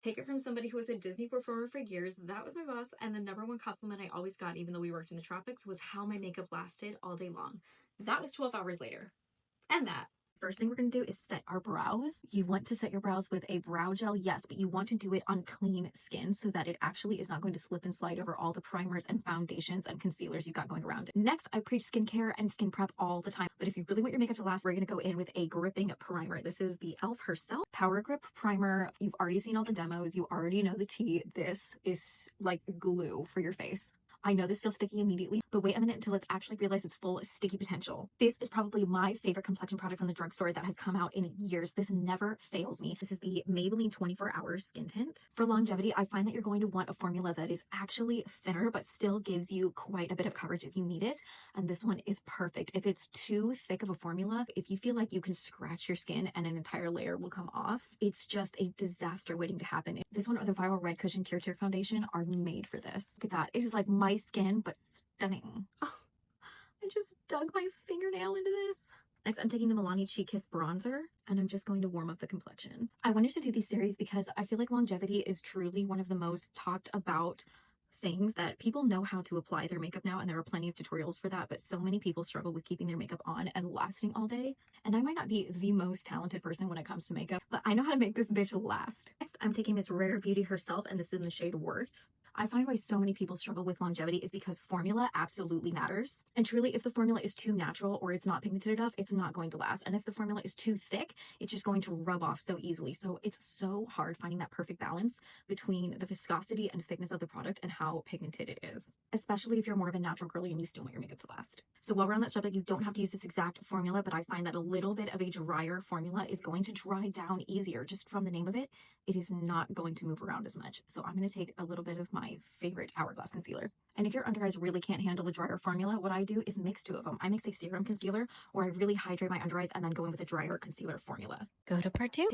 Take it from somebody who was a Disney performer for years. That was my boss. And the number one compliment I always got, even though we worked in the tropics, was how my makeup lasted all day long. That was 12 hours later. And that. First thing we're going to do is set our brows. You want to set your brows with a brow gel, yes, but you want to do it on clean skin so that it actually is not going to slip and slide over all the primers and foundations and concealers you've got going around. Next, I preach skincare and skin prep all the time, but if you really want your makeup to last, we're going to go in with a gripping primer. This is the e.l.f. herself Power Grip Primer. You've already seen all the demos. You already know the tea. This is like glue for your face. I know this feels sticky immediately, but wait a minute until it's actually realized its full sticky potential. This is probably my favorite complexion product from the drugstore that has come out in years. This never fails me. This is the Maybelline 24 Hours Skin Tint. For longevity, I find that you're going to want a formula that is actually thinner, but still gives you quite a bit of coverage if you need it. And this one is perfect. If it's too thick of a formula, if you feel like you can scratch your skin and an entire layer will come off, it's just a disaster waiting to happen. This one or the Viral Red Cushion Tear Tear Foundation are made for this. Look at that. It is like my skin, but stunning. Oh, I just dug my fingernail into this. Next, I'm taking the Milani Cheek Kiss Bronzer, and I'm just going to warm up the complexion. I wanted to do these series because I feel like longevity is truly one of the most talked about things that people know how to apply their makeup now, and there are plenty of tutorials for that, but so many people struggle with keeping their makeup on and lasting all day. And I might not be the most talented person when it comes to makeup, but I know how to make this bitch last. Next, I'm taking Miss Rare Beauty herself, and this is in the shade Worth. I find why so many people struggle with longevity is because formula absolutely matters. And truly, if the formula is too natural or it's not pigmented enough, it's not going to last. And if the formula is too thick, it's just going to rub off so easily. So it's so hard finding that perfect balance between the viscosity and thickness of the product and how pigmented it is, especially if you're more of a natural girly and you still want your makeup to last. So while we're on that subject, you don't have to use this exact formula, but I find that a little bit of a drier formula is going to dry down easier. Just from the name of it, it is not going to move around as much. So I'm going to take a little bit of my favorite Hourglass concealer. And if your under eyes really can't handle the drier formula, what I do is mix two of them. I mix a serum concealer where I really hydrate my under eyes and then go in with a drier concealer formula. Go to part 2.